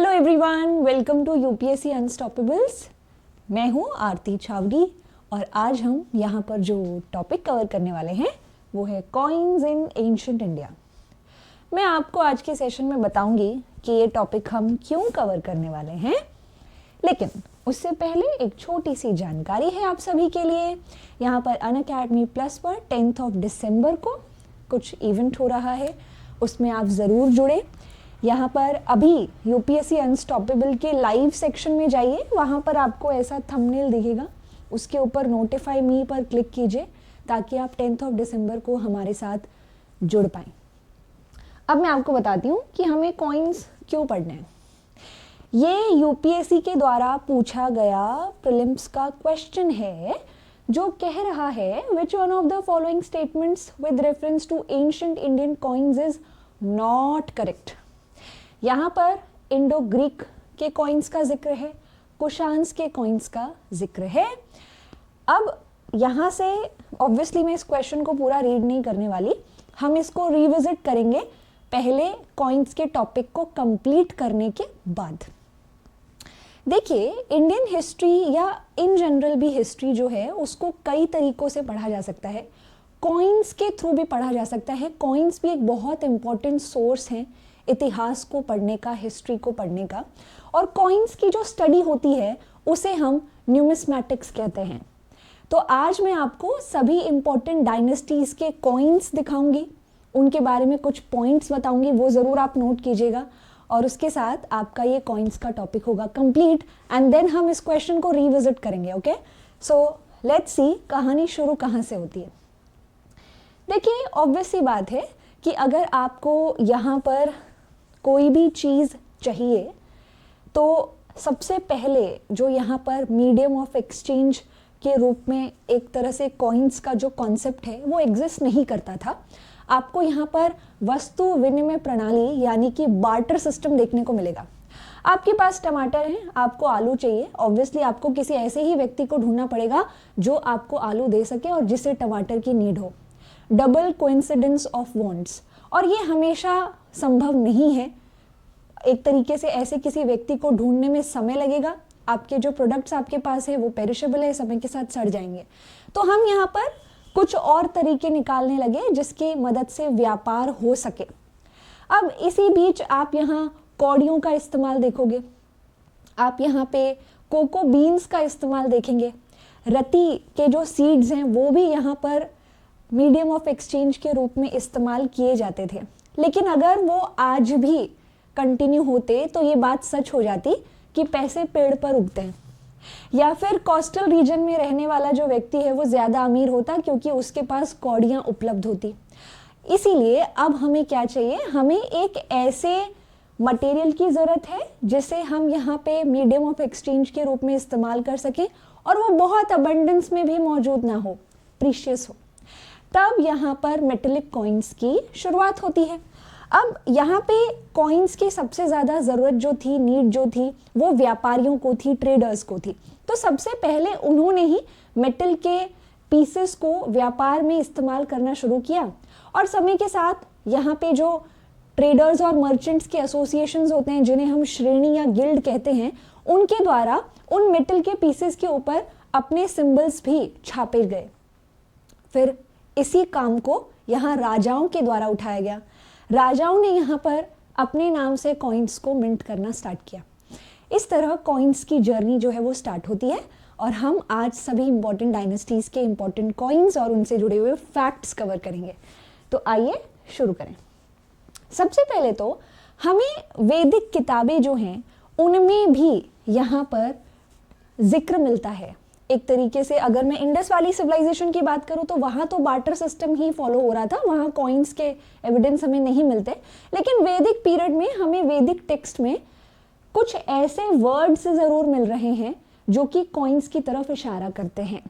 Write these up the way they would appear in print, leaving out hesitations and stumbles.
Hello everyone, welcome to UPSC Unstoppables. मैं हूँ आरती छावगी और आज हम यहाँ पर जो टॉपिक कवर करने वाले हैं वो है कॉइन्स इन एंशिएंट इंडिया। मैं आपको आज के सेशन में बताऊंगी कि ये टॉपिक हम क्यों कवर करने वाले हैं, लेकिन उससे पहले एक छोटी सी जानकारी है आप सभी के लिए। यहाँ पर अनअकैडमी प्लस पर 10 दिसंबर को कुछ इवेंट हो रहा है, उसमें आप ज़रूर जुड़े। यहाँ पर अभी यूपीएससी अनस्टॉपेबल के लाइव सेक्शन में जाइए, वहाँ पर आपको ऐसा थंबनेल दिखेगा, उसके ऊपर नोटिफाई मी पर क्लिक कीजिए ताकि आप 10 दिसंबर को हमारे साथ जुड़ पाएँ। अब मैं आपको बताती हूँ कि हमें कॉइन्स क्यों पढ़ने हैं। ये यूपीएससी के द्वारा पूछा गया प्रीलिम्स का क्वेश्चन है जो कह रहा है which one of the following statements with reference to ancient Indian coins is not correct. यहाँ पर इंडो ग्रीक के कॉइन्स का जिक्र है, कुशान्स के कॉइन्स का जिक्र है। अब यहाँ से ऑब्वियसली मैं इस क्वेश्चन को पूरा रीड नहीं करने वाली, हम इसको रिविजिट करेंगे पहले कॉइन्स के टॉपिक को कंप्लीट करने के बाद। देखिए, इंडियन हिस्ट्री या इन जनरल भी हिस्ट्री जो है उसको कई तरीकों से पढ़ा जा सकता है। कॉइन्स के थ्रू भी पढ़ा जा सकता है। कॉइन्स भी एक बहुत इंपॉर्टेंट सोर्स है इतिहास को पढ़ने का, हिस्ट्री को पढ़ने का। और कॉइन्स की जो स्टडी होती है उसे हम न्यूमिस्मैटिक्स कहते हैं। तो आज मैं आपको सभी इंपॉर्टेंट डायनेस्टीज के कॉइन्स दिखाऊंगी, उनके बारे में कुछ पॉइंट्स बताऊंगी, वो ज़रूर आप नोट कीजिएगा। और उसके साथ आपका ये कॉइन्स का टॉपिक होगा कंप्लीट एंड देन हम इस क्वेश्चन को रिविजिट करेंगे। ओके, सो लेट्स सी कहानी शुरू कहाँ से होती है। देखिए, ऑब्वियस सी बात है कि अगर आपको यहाँ पर कोई भी चीज़ चाहिए तो सबसे पहले जो यहाँ पर मीडियम ऑफ एक्सचेंज के रूप में एक तरह से कॉइन्स का जो कॉन्सेप्ट है वो एग्जिस्ट नहीं करता था। आपको यहाँ पर वस्तु विनिमय प्रणाली यानी कि बार्टर सिस्टम देखने को मिलेगा। आपके पास टमाटर हैं, आपको आलू चाहिए, ऑब्वियसली आपको किसी ऐसे ही व्यक्ति को ढूंढना पड़ेगा जो आपको आलू दे सके और जिसे टमाटर की नीड हो। डबल कोइंसिडेंस ऑफ वांट्स, और ये हमेशा संभव नहीं है। एक तरीके से ऐसे किसी व्यक्ति को ढूंढने में समय लगेगा, आपके जो प्रोडक्ट्स आपके पास है वो पेरिशेबल है, समय के साथ सड़ जाएंगे। तो हम यहाँ पर कुछ और तरीके निकालने लगे जिसकी मदद से व्यापार हो सके। अब इसी बीच आप यहाँ कौड़ियों का इस्तेमाल देखोगे, आप यहाँ पे कोको बीन्स का इस्तेमाल देखेंगे, रति के जो सीड्स हैं वो भी यहाँ पर मीडियम ऑफ एक्सचेंज के रूप में इस्तेमाल किए जाते थे। लेकिन अगर वो आज भी कंटिन्यू होते तो ये बात सच हो जाती कि पैसे पेड़ पर उगते हैं, या फिर कोस्टल रीजन में रहने वाला जो व्यक्ति है वो ज़्यादा अमीर होता क्योंकि उसके पास कौड़ियाँ उपलब्ध होती। इसीलिए अब हमें क्या चाहिए, हमें एक ऐसे मटेरियल की ज़रूरत है जिसे हम यहाँ पे मीडियम ऑफ एक्सचेंज के रूप में इस्तेमाल कर सकें और वो बहुत अबंडेंस में भी मौजूद ना हो, प्रीशियस हो। तब यहाँ पर मेटेलिक कॉइन्स की शुरुआत होती है। अब यहाँ पे कॉइन्स की सबसे ज़्यादा ज़रूरत जो थी, नीड जो थी, वो व्यापारियों को थी, ट्रेडर्स को थी। तो सबसे पहले उन्होंने ही मेटल के पीसेस को व्यापार में इस्तेमाल करना शुरू किया। और समय के साथ यहाँ पे जो ट्रेडर्स और मर्चेंट्स के एसोसिएशंस होते हैं जिन्हें हम श्रेणी या गिल्ड कहते हैं, उनके द्वारा उन मेटल के पीसेस के ऊपर अपने सिंबल्स भी छापे गए। फिर इसी काम को यहाँ राजाओं के द्वारा उठाया गया। राजाओं ने यहाँ पर अपने नाम से कॉइन्स को मिंट करना स्टार्ट किया। इस तरह कॉइन्स की जर्नी जो है वो स्टार्ट होती है और हम आज सभी इंपॉर्टेंट डायनेस्टीज के इंपॉर्टेंट कॉइन्स और उनसे जुड़े हुए फैक्ट्स कवर करेंगे। तो आइए शुरू करें। सबसे पहले तो हमें वैदिक किताबें जो हैं उनमें भी यहाँ पर जिक्र मिलता है। एक तरीके से अगर मैं इंडस वैली सिविलाइजेशन की बात करूं तो वहाँ तो बार्टर सिस्टम ही फॉलो हो रहा था, वहाँ कॉइन्स के एविडेंस हमें नहीं मिलते। लेकिन वैदिक पीरियड में हमें वैदिक टेक्स्ट में कुछ ऐसे वर्ड्स ज़रूर मिल रहे हैं जो कि कॉइन्स की तरफ इशारा करते हैं।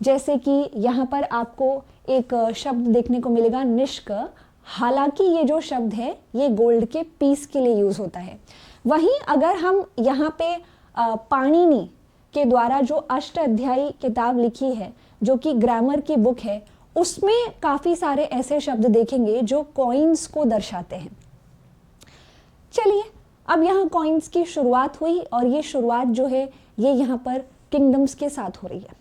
जैसे कि यहाँ पर आपको एक शब्द देखने को मिलेगा, निष्क। हालांकि ये जो शब्द है ये गोल्ड के पीस के लिए यूज़ होता है। वहीं अगर हम यहाँ पे पाणिनि के द्वारा जो अष्टाध्यायी किताब लिखी है जो कि ग्रामर की बुक है, उसमें काफ़ी सारे ऐसे शब्द देखेंगे जो कॉइन्स को दर्शाते हैं। चलिए अब यहाँ कॉइन्स की शुरुआत हुई और ये शुरुआत जो है ये यहाँ पर किंगडम्स के साथ हो रही है।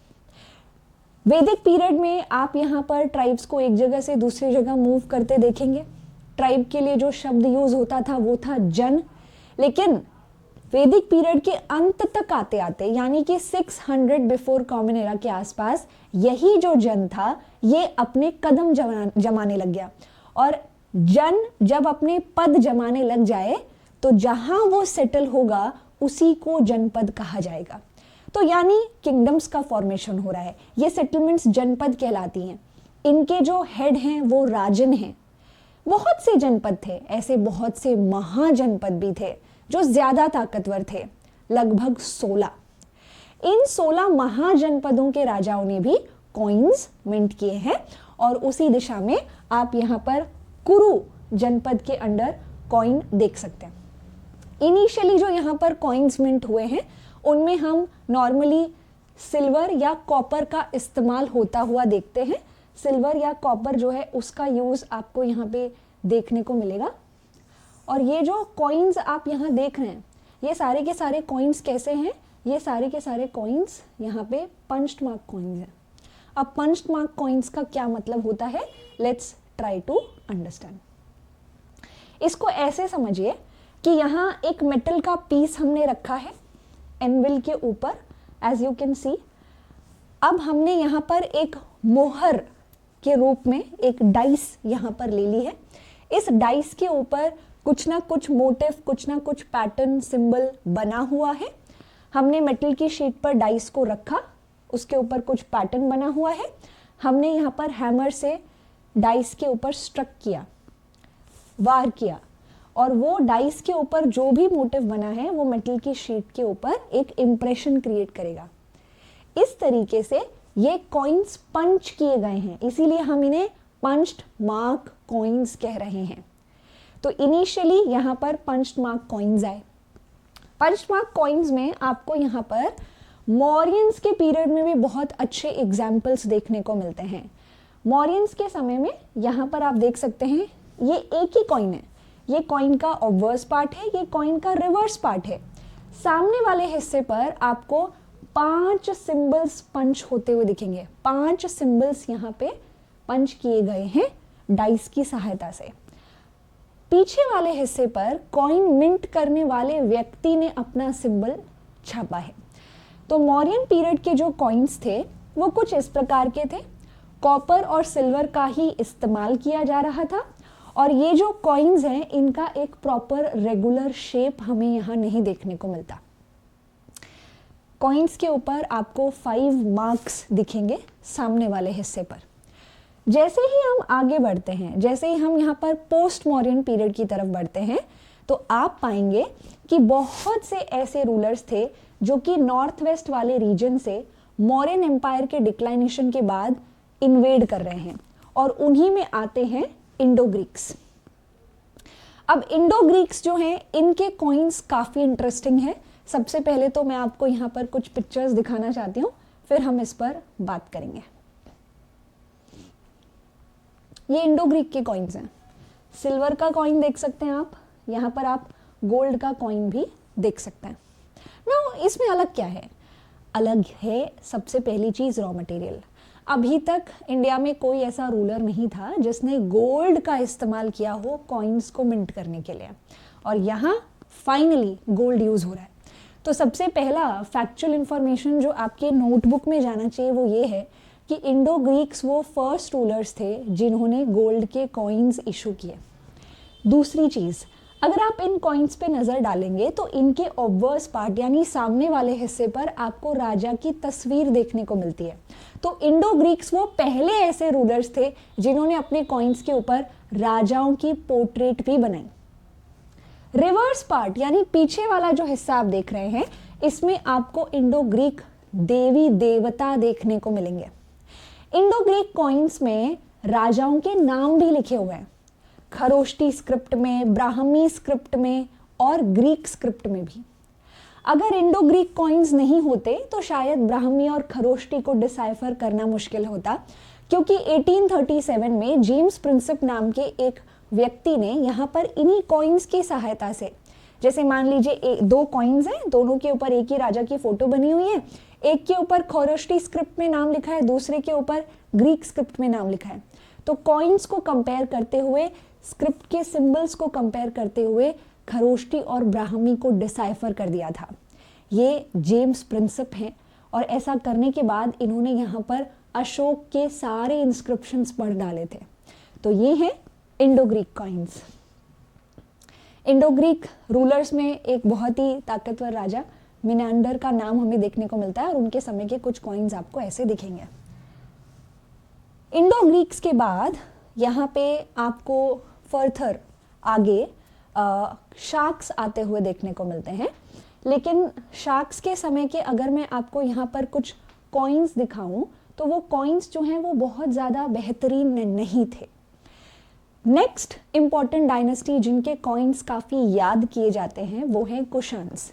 वैदिक पीरियड में आप यहाँ पर ट्राइब्स को एक जगह से दूसरी जगह मूव करते देखेंगे। ट्राइब के लिए जो शब्द यूज होता था वो था जन, लेकिन वैदिक पीरियड के अंत तक आते आते यानी कि 600 बिफोर कॉमन एरा के आसपास यही जो जन था ये अपने कदम जमाने लग गया। और जन जब अपने पद जमाने लग जाए तो जहां वो सेटल होगा उसी को जनपद कहा जाएगा। तो यानी किंगडम्स का फॉर्मेशन हो रहा है। ये सेटलमेंट्स जनपद कहलाती हैं। इनके जो हेड हैं वो राजन हैं। बहुत से जनपद थे, ऐसे बहुत से महाजनपद भी थे जो ज्यादा ताकतवर थे, लगभग 16। इन 16 महाजनपदों के राजाओं ने भी कॉइन्स मिंट किए हैं और उसी दिशा में आप यहाँ पर कुरु जनपद के अंडर कॉइन देख सकते हैं। इनिशियली जो यहाँ पर कॉइन्स मिंट हुए हैं उनमें हम नॉर्मली सिल्वर या कॉपर का इस्तेमाल होता हुआ देखते हैं। सिल्वर या कॉपर जो है उसका यूज आपको यहाँ पे देखने को मिलेगा। और ये जो कॉइन्स आप यहाँ देख रहे हैं ये सारे के सारे कॉइन्स कैसे हैं? ये सारे के सारे कॉइन्स यहाँ पे पंच्ड मार्क कॉइन्स हैं। अब पंच्ड मार्क कॉइन्स का क्या मतलब होता है, लेट्स ट्राई टू अंडरस्टैंड। इसको ऐसे समझिए कि यहाँ एक मेटल का पीस हमने रखा है एनविल के ऊपर, एज यू कैन सी। अब हमने यहाँ पर एक मोहर के रूप में एक डाइस यहाँ पर ले ली है। इस डाइस के ऊपर कुछ ना कुछ मोटिव, कुछ ना कुछ पैटर्न, सिंबल बना हुआ है। हमने मेटल की शीट पर डाइस को रखा, उसके ऊपर कुछ पैटर्न बना हुआ है। हमने यहाँ पर हैमर से डाइस के ऊपर स्ट्रक किया, वार किया, और वो डाइस के ऊपर जो भी मोटिव बना है वो मेटल की शीट के ऊपर एक इंप्रेशन क्रिएट करेगा। इस तरीके से ये कॉइन्स पंच किए गए हैं, इसीलिए हम इन्हें पंच्ड मार्क कॉइन्स कह रहे हैं। तो इनिशियली यहाँ पर पंच्ड मार्क कॉइन्स आए। पंच्ड मार्क कॉइन्स में आपको यहाँ पर मौर्यंस के पीरियड में भी बहुत अच्छे एग्जाम्पल्स देखने को मिलते हैं। मौर्यंस के समय में यहाँ पर आप देख सकते हैं ये एक ही कॉइन है। ये कॉइन का ऑब्वर्स पार्ट है, ये कॉइन का रिवर्स पार्ट है। सामने वाले हिस्से पर आपको 5 सिंबल्स पंच होते हुए दिखेंगे। 5 सिंबल्स यहाँ पे पंच किए गए हैं डाइस की सहायता से। पीछे वाले हिस्से पर कॉइन मिंट करने वाले व्यक्ति ने अपना सिंबल छापा है। तो मौर्यन पीरियड के जो कॉइन्स थे वो कुछ इस प्रकार के थे। कॉपर और सिल्वर का ही इस्तेमाल किया जा रहा था और ये जो कॉइन्स हैं इनका एक प्रॉपर रेगुलर शेप हमें यहाँ नहीं देखने को मिलता। कॉइन्स के ऊपर आपको 5 मार्क्स दिखेंगे सामने वाले हिस्से पर। जैसे ही हम आगे बढ़ते हैं, जैसे ही हम यहाँ पर पोस्ट मौर्यन पीरियड की तरफ बढ़ते हैं, तो आप पाएंगे कि बहुत से ऐसे रूलर्स थे जो कि नॉर्थ वेस्ट वाले रीजन से मौर्यन एम्पायर के डिक्लाइनेशन के बाद इन्वेड कर रहे हैं और उन्हीं में आते हैं इंडो ग्रीक्स। अब इंडो ग्रीक्स जो हैं इनके कॉइन्स काफ़ी इंटरेस्टिंग है। सबसे पहले तो मैं आपको यहाँ पर कुछ पिक्चर्स दिखाना चाहती हूँ, फिर हम इस पर बात करेंगे। ये इंडो ग्रीक के कॉइन्स हैं। सिल्वर का कॉइन देख सकते हैं आप, यहाँ पर आप गोल्ड का कॉइन भी देख सकते हैं। ना इसमें अलग क्या है? अलग है सबसे पहली चीज़ रॉ मटेरियल। अभी तक इंडिया में कोई ऐसा रूलर नहीं था जिसने गोल्ड का इस्तेमाल किया हो कॉइन्स को मिंट करने के लिए, और यहाँ फाइनली गोल्ड यूज़ हो रहा है। तो सबसे पहला फैक्चुअल इंफॉर्मेशन जो आपके नोटबुक में जाना चाहिए वो ये है कि इंडो ग्रीक्स वो फर्स्ट रूलर्स थे जिन्होंने गोल्ड के कॉइन्स इशू किए। दूसरी चीज़, अगर आप इन कॉइन्स पे नज़र डालेंगे तो इनके ऑब्वर्स पार्ट यानी सामने वाले हिस्से पर आपको राजा की तस्वीर देखने को मिलती है। तो इंडो ग्रीक्स वो पहले ऐसे रूलर्स थे जिन्होंने अपने कॉइन्स के ऊपर राजाओं की पोर्ट्रेट भी बनाई। रिवर्स पार्ट यानी पीछे वाला जो हिस्सा आप देख रहे हैं, इसमें आपको इंडो ग्रीक देवी देवता देखने को मिलेंगे। इंडो ग्रीक कॉइन्स में राजाओं के नाम भी लिखे हुए हैं, खरोष्टी स्क्रिप्ट में, ब्राह्मी स्क्रिप्ट में और ग्रीक स्क्रिप्ट में भी। अगर इंडो ग्रीक कॉइन्स नहीं होते तो शायद ब्राह्मी और खरोष्टी को डिसाइफर करना मुश्किल होता, क्योंकि 1837 में जेम्स प्रिंसिप नाम के एक व्यक्ति ने यहाँ पर इन्हीं कॉइन्स की सहायता से जैसे मान लीजिए दो कॉइन्स हैं, दोनों के ऊपर एक ही राजा की फोटो बनी हुई है, एक के ऊपर खरोष्टी स्क्रिप्ट में नाम लिखा है, दूसरे के ऊपर ग्रीक स्क्रिप्ट में नाम लिखा है। तो कॉइन्स को कंपेयर करते हुए, स्क्रिप्ट के सिंबल्स को कंपेयर करते हुए खरोष्टी और ब्राह्मी को डिसाइफर कर दिया था। ये जेम्स प्रिंसिप हैं और ऐसा करने के बाद इन्होंने यहाँ पर अशोक के सारे इंस्क्रिप्शंस पढ़ डाले थे। तो ये हैं Indo Greek coins. Indo Greek rulers में एक बहुत ही ताकतवर राजा मिनांडर का नाम हमें देखने को मिलता है और उनके समय के कुछ कॉइन्स आपको ऐसे दिखेंगे। इंडो ग्रीक्स के बाद यहाँ पे आपको फर्थर आगे शाक्स आते हुए देखने को मिलते हैं, लेकिन शाक्स के समय के अगर मैं आपको यहाँ पर कुछ कॉइन्स दिखाऊं तो वो कॉइन्स जो हैं वो बहुत ज़्यादा बेहतरीन नहीं थे। नेक्स्ट इम्पॉर्टेंट डायनेस्टी जिनके कॉइन्स काफ़ी याद किए जाते हैं वो हैं कुशान्स।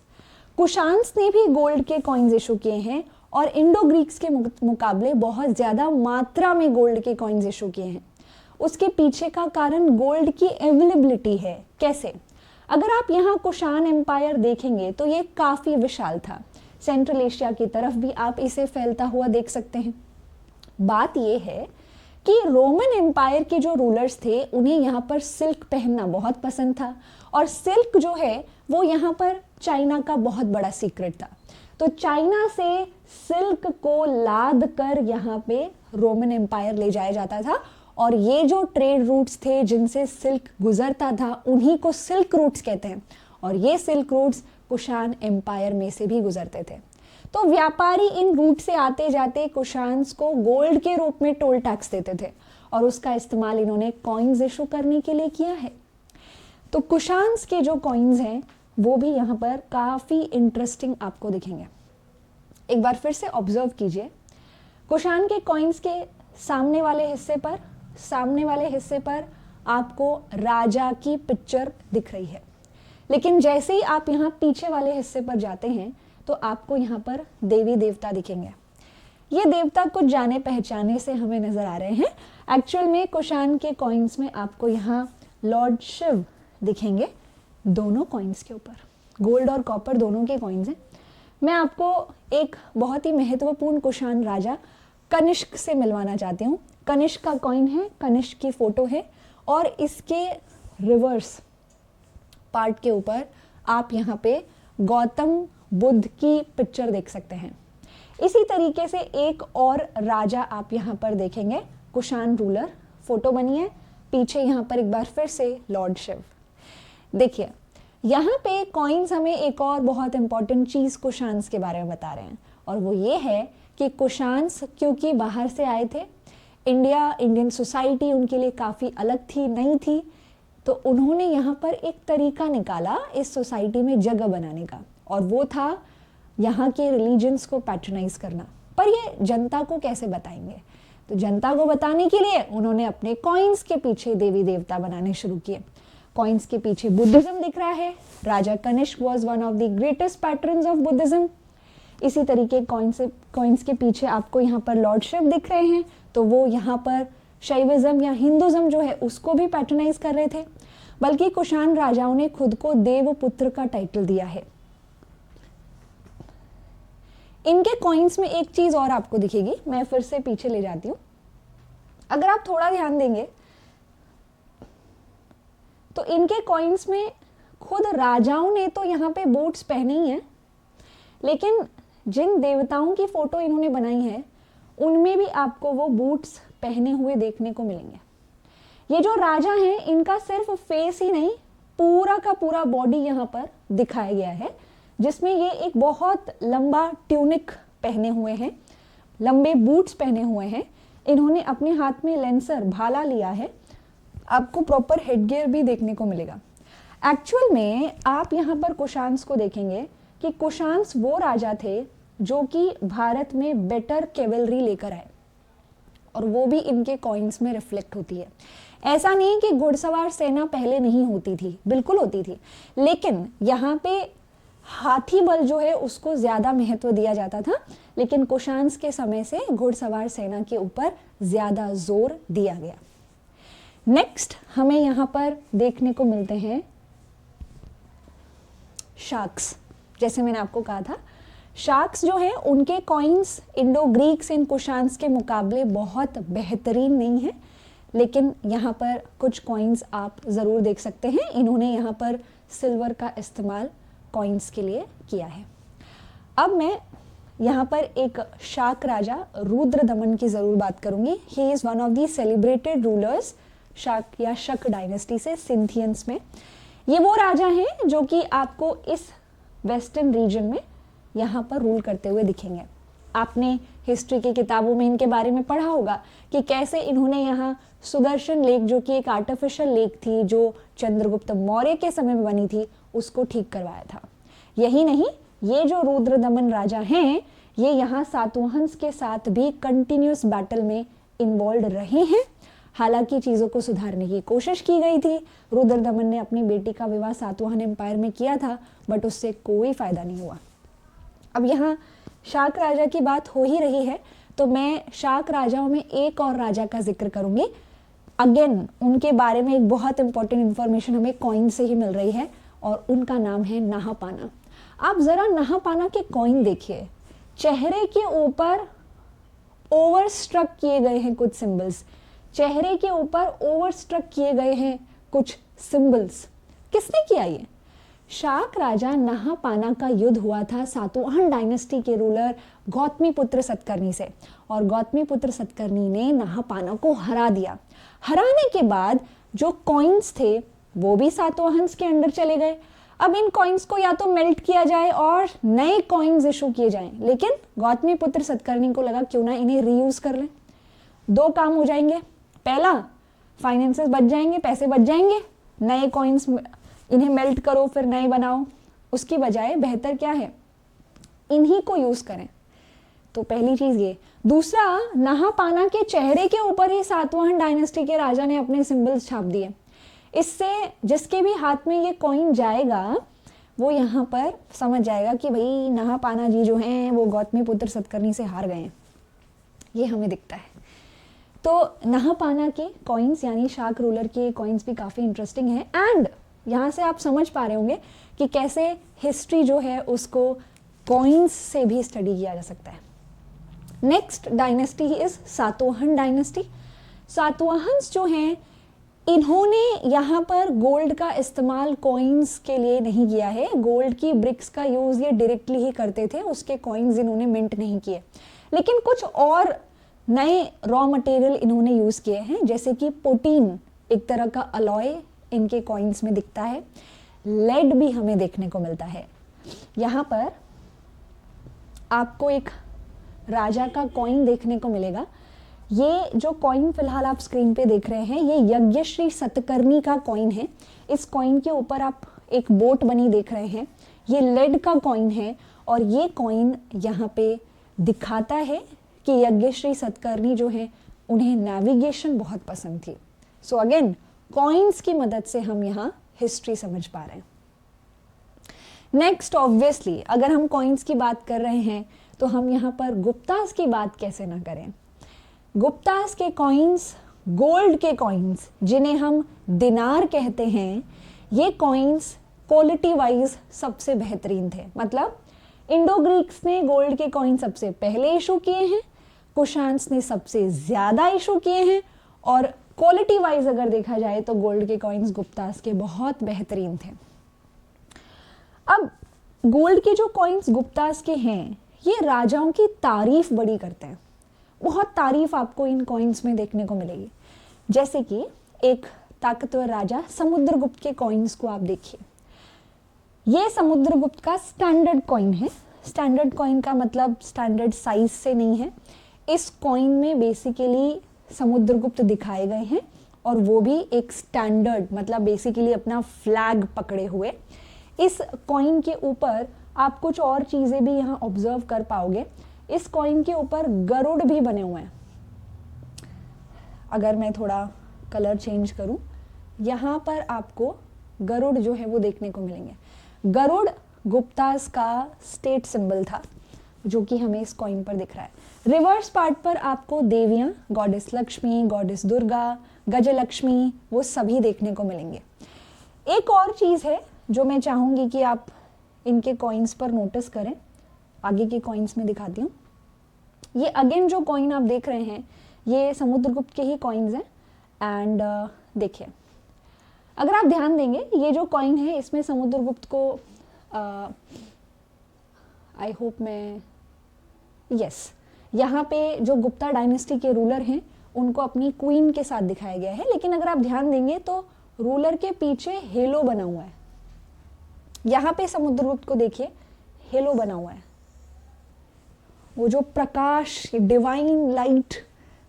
कुशान्स ने भी गोल्ड के कॉइन्स इशू किए हैं और इंडो ग्रीक्स के मुकाबले बहुत ज़्यादा मात्रा में गोल्ड के कॉइन्स इशू किए हैं। उसके पीछे का कारण गोल्ड की अवेलेबिलिटी है। कैसे? अगर आप यहाँ कुशान एम्पायर देखेंगे तो ये काफ़ी विशाल था, सेंट्रल एशिया की तरफ भी आप इसे फैलता हुआ देख सकते हैं। बात ये है कि रोमन एम्पायर के जो रूलर्स थे उन्हें यहाँ पर सिल्क पहनना बहुत पसंद था और सिल्क जो है वो यहाँ पर चाइना का बहुत बड़ा सीक्रेट था। तो चाइना से सिल्क को लाद कर यहाँ पे रोमन एम्पायर ले जाया जाता था और ये जो ट्रेड रूट्स थे जिनसे सिल्क गुजरता था उन्हीं को सिल्क रूट्स कहते हैं और ये सिल्क रूट्स कुशान एम्पायर में से भी गुजरते थे। तो व्यापारी इन रूट से आते जाते कुशान्स को गोल्ड के रूप में टोल टैक्स देते थे और उसका इस्तेमाल इन्होंने कॉइन्स इशू करने के लिए किया है। तो कुशान्स के जो कॉइन्स हैं वो भी यहाँ पर काफ़ी इंटरेस्टिंग आपको दिखेंगे। एक बार फिर से ऑब्जर्व कीजिए, कुशान के कॉइन्स के सामने वाले हिस्से पर आपको राजा की पिक्चर दिख रही है, लेकिन जैसे ही आप यहाँ पीछे वाले हिस्से पर जाते हैं तो आपको यहाँ पर देवी देवता दिखेंगे। ये देवता कुछ जाने पहचाने से हमें नजर आ रहे हैं। एक्चुअल में कुशान के कॉइन्स में आपको यहाँ लॉर्ड शिव दिखेंगे दोनों कॉइन्स के ऊपर, गोल्ड और कॉपर दोनों के कॉइन्स हैं। मैं आपको एक बहुत ही महत्वपूर्ण कुशान राजा कनिष्क से मिलवाना चाहती हूँ। कनिष्क का कॉइन है, कनिष्क की फोटो है और इसके रिवर्स पार्ट के ऊपर आप यहाँ पे गौतम बुद्ध की पिक्चर देख सकते हैं। इसी तरीके से एक और राजा आप यहाँ पर देखेंगे, कुशान रूलर फोटो बनी है, पीछे यहाँ पर एक बार फिर से लॉर्ड शिव। देखिए यहाँ पे कॉइन्स हमें एक और बहुत इंपॉर्टेंट चीज़ कुशान्स के बारे में बता रहे हैं और वो ये है कि कुशान्स क्योंकि बाहर से आए थे, इंडियन सोसाइटी उनके लिए काफ़ी अलग थी, नई थी, तो उन्होंने यहाँ पर एक तरीका निकाला इस सोसाइटी में जगह बनाने का और वो था यहाँ के रिलीजन्स को पैट्रनाइज करना। पर ये जनता को कैसे बताएंगे? तो जनता को बताने के लिए उन्होंने अपने कॉइन्स के पीछे देवी देवता बनाने शुरू किए। कॉइन्स के पीछे बुद्धिज्म दिख रहा है, राजा Kanishka was one of the greatest patrons of Buddhism. इसी तरीके कॉइन्स के पीछे आपको यहाँ पर लॉर्ड शिव दिख रहे हैं, तो वो यहाँ पर शैविज्म या हिंदुज्म जो है उसको भी पैट्रनाइज कर रहे थे। बल्कि कुशान राजाओं ने खुद को देवपुत्र का टाइटल दिया है। इनके कॉइन्स में एक चीज और आपको दिखेगी, मैं फिर से पीछे ले जाती हूं। अगर आप थोड़ा ध्यान देंगे तो इनके कॉइन्स में खुद राजाओं ने तो यहाँ पे बूट्स पहने ही हैं, लेकिन जिन देवताओं की फोटो इन्होंने बनाई है उनमें भी आपको वो बूट्स पहने हुए देखने को मिलेंगे। ये जो राजा हैं इनका सिर्फ फेस ही नहीं, पूरा का पूरा बॉडी यहाँ पर दिखाया गया है, जिसमें ये एक बहुत लंबा ट्यूनिक पहने हुए हैं, लंबे बूट्स पहने हुए हैं। इन्होंने अपने हाथ में लेंसर भाला लिया है, आपको प्रॉपर हेडगियर भी देखने को मिलेगा। एक्चुअल में आप यहाँ पर कुशान्स को देखेंगे कि कुशान्स वो राजा थे जो कि भारत में बेटर कैवलरी लेकर आए और वो भी इनके कॉइन्स में रिफ्लेक्ट होती है। ऐसा नहीं कि घुड़सवार सेना पहले नहीं होती थी, बिल्कुल होती थी, लेकिन यहाँ पे हाथी बल जो है उसको ज्यादा महत्व दिया जाता था, लेकिन कुशान्स के समय से घुड़सवार सेना के ऊपर ज्यादा जोर दिया गया। नेक्स्ट हमें यहाँ पर देखने को मिलते हैं शार्क्स, जैसे मैंने आपको कहा था शार्क्स जो है उनके coins Indo Greeks and Kushans के मुकाबले बहुत बेहतरीन नहीं है, लेकिन यहाँ पर कुछ कॉइन्स आप ज़रूर देख सकते हैं। इन्होंने यहाँ पर सिल्वर का इस्तेमाल कॉइन्स के लिए किया है। अब मैं यहाँ पर एक शाक राजा रुद्रदमन की ज़रूर बात करूँगी। He is one of the celebrated rulers शाक या शक डायनेस्टी से, सिंथियंस में। ये वो राजा हैं जो कि आपको इस वेस्टर्न रीजन में यहाँ पर रूल करते हुए दिखेंगे। आपने हिस्ट्री की किताबों में इनके बारे में पढ़ा होगा कि कैसे इन्होंने यहाँ सुदर्शन लेक, जो कि एक आर्टिफिशियल लेक थी जो चंद्रगुप्त मौर्य के समय में बनी थी, उसको ठीक करवाया था। यही नहीं, ये जो रुद्रदमन राजा हैं ये यहाँ सातवाहंस के साथ भी कंटिन्यूस बैटल में इन्वॉल्व रहे हैं। हालांकि चीज़ों को सुधारने की कोशिश की गई थी। रुद्रदमन ने अपनी बेटी का विवाह सातवाहन एम्पायर में किया था, बट उससे कोई फायदा नहीं हुआ। अब यहाँ शाक राजा की बात हो ही रही है तो मैं शाक राजाओं में एक और राजा का जिक्र करूंगी। अगेन उनके बारे में एक बहुत इंपॉर्टेंट इंफॉर्मेशन हमें कॉइन से ही मिल रही है और उनका नाम है नहापाना। आप जरा नहापाना के कॉइन देखिए, चेहरे के ऊपर ओवर स्ट्रक किए गए हैं कुछ सिंबल्स, चेहरे के ऊपर ओवर स्ट्रक किए गए हैं कुछ सिंबल्स। किसने किया ये? शाक राजा नहापाना का युद्ध हुआ था सातवाहन डायनेस्टी के रूलर गौतमीपुत्र सतकर्णी से, और गौतमीपुत्र सतकर्णी ने नहापाना को हरा दिया। हराने के बाद जो कॉइन्स थे वो भी सातवाहन्स के अंडर चले गए। अब इन कॉइन्स को या तो मेल्ट किया जाए और नए कॉइन्स इशू किए जाएं, लेकिन गौतमीपुत्र सतकर्णी को लगा क्यों ना इन्हें रीयूज कर लें। दो काम हो जाएंगे, पहला फाइनेंसेस बच जाएंगे, पैसे बच जाएंगे, नए कॉइन्स इन्हें मेल्ट करो फिर नए बनाओ, उसकी बजाय बेहतर क्या है इन्हीं को यूज करें। तो पहली चीज ये। दूसरा, नहापाना के चेहरे के ऊपर ही सातवाहन डायनेस्टी के राजा ने अपने सिंबल्स छाप दिए। इससे जिसके भी हाथ में ये कॉइन जाएगा वो यहाँ पर समझ जाएगा कि भाई नहापाना जी जो हैं वो गौतमीपुत्र सतकर्णी से हार गए हैं। ये हमें दिखता है। तो नहापाना के कॉइन्स यानी शाक रूलर के कॉइन्स भी काफ़ी इंटरेस्टिंग है। एंड यहाँ से आप समझ पा रहे होंगे कि कैसे हिस्ट्री जो है उसको कॉइन्स से भी स्टडी किया जा सकता है। Next dynasty is Satavahana dynasty. Satavahanas जो हैं इन्होंने यहाँ पर गोल्ड का इस्तेमाल कॉइन्स के लिए नहीं किया है। गोल्ड की ब्रिक्स का यूज़ ये डायरेक्टली ही करते थे, उसके कॉइन्स इन्होंने मिंट नहीं किए। लेकिन कुछ और नए रॉ मटेरियल इन्होंने यूज़ किए हैं, जैसे कि पोटीन, एक तरह का अलॉय इनके कॉइन्स में दिखता है। लेड भी हमें देखने को मिलता है। यहाँ पर आपको एक राजा का कॉइन देखने को मिलेगा। ये जो कॉइन फिलहाल आप स्क्रीन पे देख रहे हैं ये यज्ञश्री सतकर्णी का कॉइन है। इस कॉइन के ऊपर आप एक बोट बनी देख रहे हैं, ये लेड का कॉइन है और ये कॉइन यहाँ पे दिखाता है कि यज्ञश्री सतकर्णी जो है उन्हें नेविगेशन बहुत पसंद थी। सो अगेन कॉइन्स की मदद से हम यहाँ हिस्ट्री समझ पा रहे हैं। नेक्स्ट ऑब्वियसली अगर हम कॉइन्स की बात कर रहे हैं तो हम यहाँ पर गुप्तास की बात कैसे ना करें। गुप्तास के कॉइन्स, गोल्ड के कॉइन्स जिन्हें हम दिनार कहते हैं, ये कॉइन्स क्वालिटी वाइज सबसे बेहतरीन थे। मतलब इंडो ग्रीक्स ने गोल्ड के कॉइन सबसे पहले इशू किए हैं, कुशान्स ने सबसे ज़्यादा इशू किए हैं, और क्वालिटी वाइज अगर देखा जाए तो गोल्ड के कॉइन्स गुप्तास के बहुत बेहतरीन थे। अब गोल्ड के जो कॉइन्स गुप्तास के हैं ये राजाओं की तारीफ बड़ी करते हैं। बहुत तारीफ आपको इन कॉइन्स में देखने को मिलेगी। जैसे कि एक ताकतवर राजा समुद्रगुप्त के कॉइन्स को आप देखिए। ये समुद्रगुप्त का स्टैंडर्ड कॉइन है। स्टैंडर्ड कॉइन का मतलब स्टैंडर्ड साइज से नहीं है। इस कॉइन में बेसिकली समुद्रगुप्त दिखाए गए हैं और वो भी एक स्टैंडर्ड, मतलब बेसिकली अपना फ्लैग पकड़े हुए। इस कॉइन के ऊपर आप कुछ और चीज़ें भी यहाँ ऑब्जर्व कर पाओगे। इस कॉइन के ऊपर गरुड़ भी बने हुए हैं। अगर मैं थोड़ा कलर चेंज करूं, यहाँ पर आपको गरुड़ जो है वो देखने को मिलेंगे। गरुड़ गुप्तास का स्टेट सिंबल था जो कि हमें इस कॉइन पर दिख रहा है। रिवर्स पार्ट पर आपको देवियाँ, गॉडेस लक्ष्मी, गॉडेस दुर्गा, गजलक्ष्मी, वो सभी देखने को मिलेंगे। एक और चीज़ है जो मैं चाहूँगी कि आप इनके कॉइन्स पर नोटिस करें। आगे के कॉइन्स में दिखाती हूँ। ये अगेन जो कॉइन आप देख रहे हैं ये समुद्रगुप्त के ही कॉइन्स हैं। एंड देखिए, अगर आप ध्यान देंगे ये जो कॉइन है इसमें समुद्रगुप्त को आई होप मैं यस यहाँ पे जो गुप्ता डायनेस्टी के रूलर हैं उनको अपनी क्वीन के साथ दिखाया गया है। लेकिन अगर आप ध्यान देंगे तो रूलर के पीछे हेलो बना हुआ है। यहाँ पे समुद्रगुप्त को देखिए, हेलो बना हुआ है। वो जो प्रकाश, डिवाइन लाइट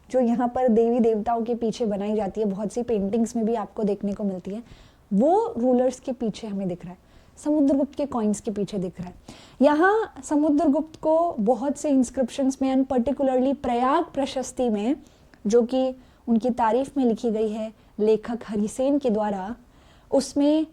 जो यहाँ पर देवी देवताओं के पीछे बनाई जाती है, बहुत सी पेंटिंग्स में भी आपको देखने को मिलती है, वो रूलर्स के पीछे हमें दिख रहा है, समुद्रगुप्त के कॉइन्स के पीछे दिख रहा है। यहाँ समुद्रगुप्त को बहुत से इंस्क्रिप्शंस में एंड पर्टिकुलरली प्रयाग प्रशस्ति में, जो कि उनकी तारीफ में लिखी गई है लेखक हरिसेन के द्वारा, उसमें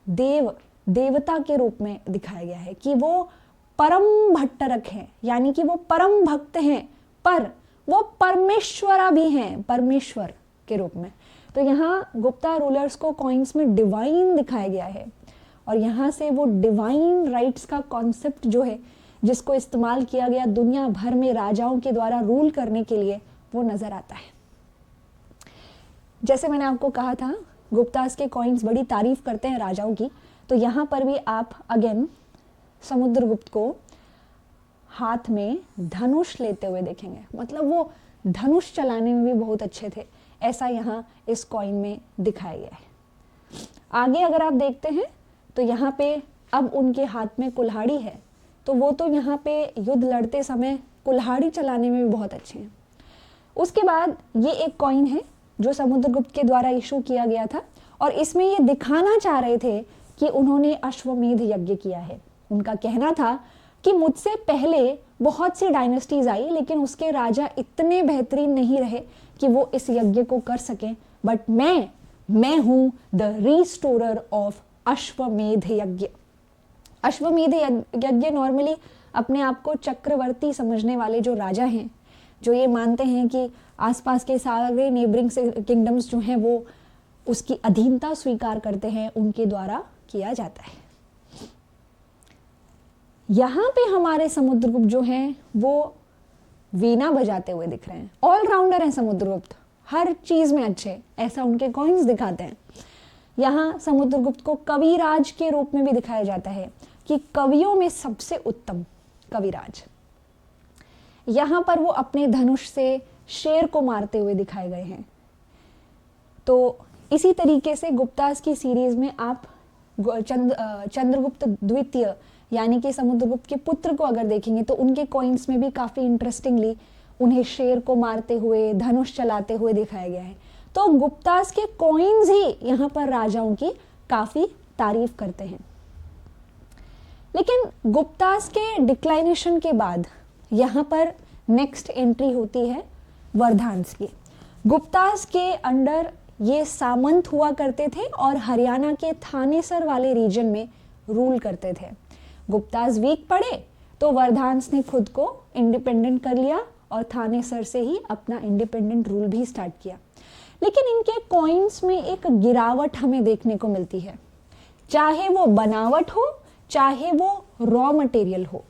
देवता के रूप में दिखाया गया है कि वो परम भट्टरक हैं, यानी कि वो परम भक्त हैं, पर वो परमेश्वरा भी हैं, परमेश्वर के रूप में। तो यहाँ गुप्ता रूलर्स को कॉइन्स में डिवाइन दिखाया गया है और यहाँ से वो डिवाइन राइट्स का कॉन्सेप्ट जो है जिसको इस्तेमाल किया गया दुनिया भर में राजाओं के द्वारा रूल करने के लिए, वो नजर आता है। जैसे मैंने आपको कहा था गुप्तास के कॉइन्स बड़ी तारीफ करते हैं राजाओं की, तो यहाँ पर भी आप अगेन समुद्रगुप्त को हाथ में धनुष लेते हुए देखेंगे। मतलब वो धनुष चलाने में भी बहुत अच्छे थे, ऐसा यहाँ इस कॉइन में दिखाया गया है। आगे अगर आप देखते हैं तो यहाँ पे अब उनके हाथ में कुल्हाड़ी है, तो वो तो यहाँ पे युद्ध लड़ते समय कुल्हाड़ी चलाने में भी बहुत अच्छे हैं। उसके बाद ये एक कॉइन है जो समुद्रगुप्त के द्वारा इशू किया गया था और इसमें ये दिखाना चाह रहे थे कि उन्होंने अश्वमेध यज्ञ किया है। उनका कहना था कि मुझसे पहले बहुत सी डायनेस्टीज आई लेकिन उसके राजा इतने बेहतरीन नहीं रहे कि वो इस यज्ञ को कर सकें, बट मैं हूं द रिस्टोरर ऑफ अश्वमेध यज्ञ। अश्वमेध यज्ञ नॉर्मली अपने आप को चक्रवर्ती समझने वाले जो राजा हैं, जो ये मानते हैं कि आसपास के सारे नेबरिंग किंगडम्स जो हैं वो उसकी अधीनता स्वीकार करते हैं, उनके द्वारा किया जाता है। यहाँ पे हमारे समुद्रगुप्त जो हैं वो वीणा बजाते हुए दिख रहे हैं। ऑलराउंडर हैं समुद्रगुप्त, हर चीज में अच्छे, ऐसा उनके कॉइन्स दिखाते हैं। यहाँ समुद्रगुप्त को कविराज के रूप में भी दिखाया जाता है कि कवियों में सबसे उत्तम कविराज। यहाँ पर वो अपने धनुष से शेर को मारते हुए दिखाए गए हैं। तो इसी तरीके से गुप्तास की सीरीज में आप चंद्रगुप्त द्वितीय यानी कि समुद्रगुप्त के पुत्र को अगर देखेंगे तो उनके कॉइन्स में भी काफी इंटरेस्टिंगली उन्हें शेर को मारते हुए, धनुष चलाते हुए दिखाया गया है। तो गुप्तास के कॉइन्स ही यहाँ पर राजाओं की काफी तारीफ करते हैं। लेकिन गुप्तास के डिक्लाइनेशन के बाद यहाँ पर नेक्स्ट एंट्री होती है वर्धांस की। गुप्तास के अंडर ये सामंत हुआ करते थे और हरियाणा के थानेसर वाले रीजन में रूल करते थे। गुप्तास वीक पड़े तो वर्धांस ने खुद को इंडिपेंडेंट कर लिया और थानेसर से ही अपना इंडिपेंडेंट रूल भी स्टार्ट किया। लेकिन इनके कॉइन्स में एक गिरावट हमें देखने को मिलती है, चाहे वो बनावट हो चाहे वो रॉ मटेरियल हो।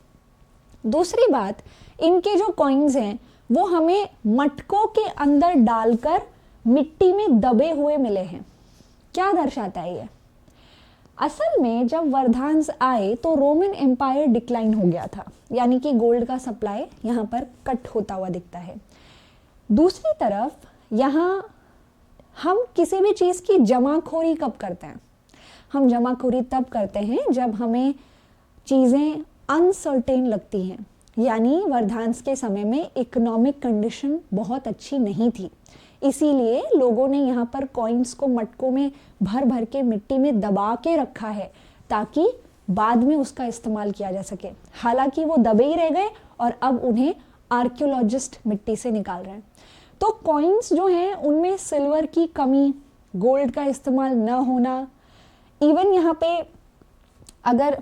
दूसरी बात, इनके जो कॉइन्स हैं वो हमें मटकों के अंदर डालकर मिट्टी में दबे हुए मिले हैं। क्या दर्शाता है ये? असल में जब वर्धांस आए तो रोमन एम्पायर डिक्लाइन हो गया था, यानी कि गोल्ड का सप्लाई यहाँ पर कट होता हुआ दिखता है। दूसरी तरफ यहाँ हम किसी भी चीज़ की जमाखोरी कब करते हैं? हम जमाखोरी तब करते हैं जब हमें चीज़ें अनसर्टेन लगती हैं, यानी वर्धांस के समय में इकोनॉमिक कंडीशन बहुत अच्छी नहीं थी, इसीलिए लोगों ने यहाँ पर कॉइन्स को मटकों में भर भर के मिट्टी में दबा के रखा है ताकि बाद में उसका इस्तेमाल किया जा सके। हालांकि वो दबे ही रह गए और अब उन्हें आर्कियोलॉजिस्ट मिट्टी से निकाल रहे हैं। तो कॉइन्स जो हैं उनमें सिल्वर की कमी, गोल्ड का इस्तेमाल न होना, इवन यहाँ पे अगर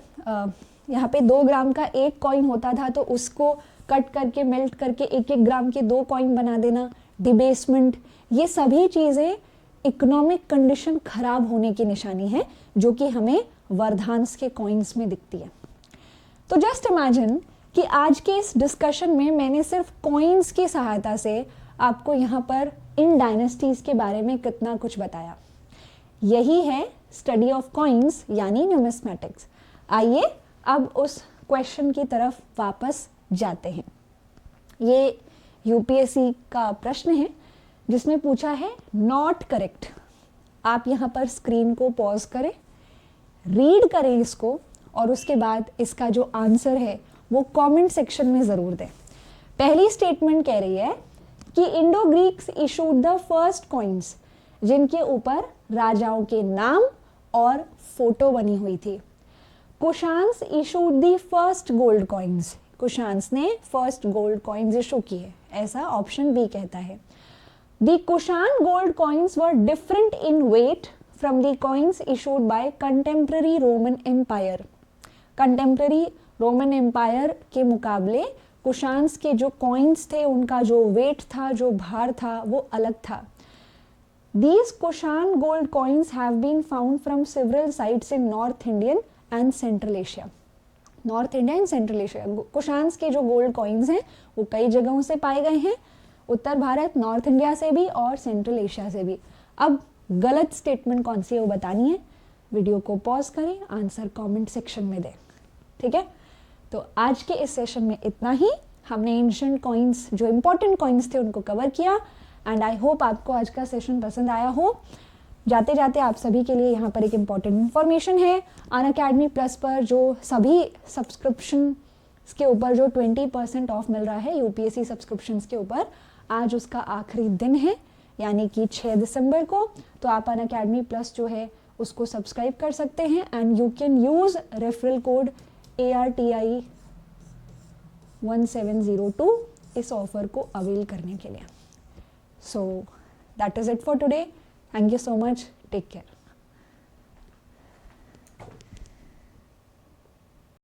यहाँ पे 2 ग्राम का एक कॉइन होता था तो उसको कट करके मेल्ट करके 1-1 ग्राम के 2 कॉइन बना देना, डिबेसमेंट, ये सभी चीज़ें इकोनॉमिक कंडीशन खराब होने की निशानी है जो कि हमें वर्धांस के कॉइन्स में दिखती है। तो जस्ट इमेजिन कि आज के इस डिस्कशन में मैंने सिर्फ कॉइन्स की सहायता से आपको यहाँ पर इन डायनेस्टीज़ के बारे में कितना कुछ बताया। यही है स्टडी ऑफ कॉइन्स यानी न्यूमिस्मेटिक्स। आइए अब उस क्वेश्चन की तरफ वापस जाते हैं। ये यूपीएससी का प्रश्न है जिसमें पूछा है नॉट करेक्ट। आप यहाँ पर स्क्रीन को पॉज करें, रीड करें इसको और उसके बाद इसका जो आंसर है वो कमेंट सेक्शन में ज़रूर दें। पहली स्टेटमेंट कह रही है कि Indo Greeks issued the first coins जिनके ऊपर राजाओं के नाम और फोटो बनी हुई थी। Kushans issued the first gold coins, Kushans ने फर्स्ट गोल्ड कॉइन्स इशू किए, ऐसा ऑप्शन बी कहता है। The Kushan gold coins were different in weight from the coins issued by contemporary Roman Empire. Contemporary Roman Empire के मुकाबले कुशान्स के जो कॉइन्स थे उनका जो वेट था, जो भार था, वो अलग था। These Kushan gold coins have been found from several sites in North Indian and Central Asia. North India and Central Asia. Kushans के जो गोल्ड कॉइन्स हैं वो कई जगहों से पाए गए हैं, उत्तर भारत, नॉर्थ इंडिया से भी और सेंट्रल एशिया से भी। अब गलत स्टेटमेंट कौन सी है वो बतानी है। वीडियो को पॉज करें, आंसर कमेंट सेक्शन में दें, ठीक है। तो आज के इस सेशन में इतना ही। हमने एंशिएंट कॉइन्स, जो इंपॉर्टेंट कॉइन्स थे, उनको कवर किया एंड आई होप आपको आज का सेशन पसंद आया हो। जाते जाते आप सभी के लिए यहाँ पर एक इम्पॉर्टेंट इन्फॉर्मेशन है। अनअकैडमी प्लस पर जो सभी सब्सक्रिप्शन के ऊपर जो 20% ऑफ मिल रहा है यूपीएससी सब्सक्रिप्शंस के ऊपर, आज उसका आखिरी दिन है यानी कि 6 दिसंबर को। तो आप अनअकैडमी प्लस जो है उसको सब्सक्राइब कर सकते हैं and you can use referral code ARTI 1702 इस ऑफर को अवेल करने के लिए। So that is it for today. Thank you so much. Take care.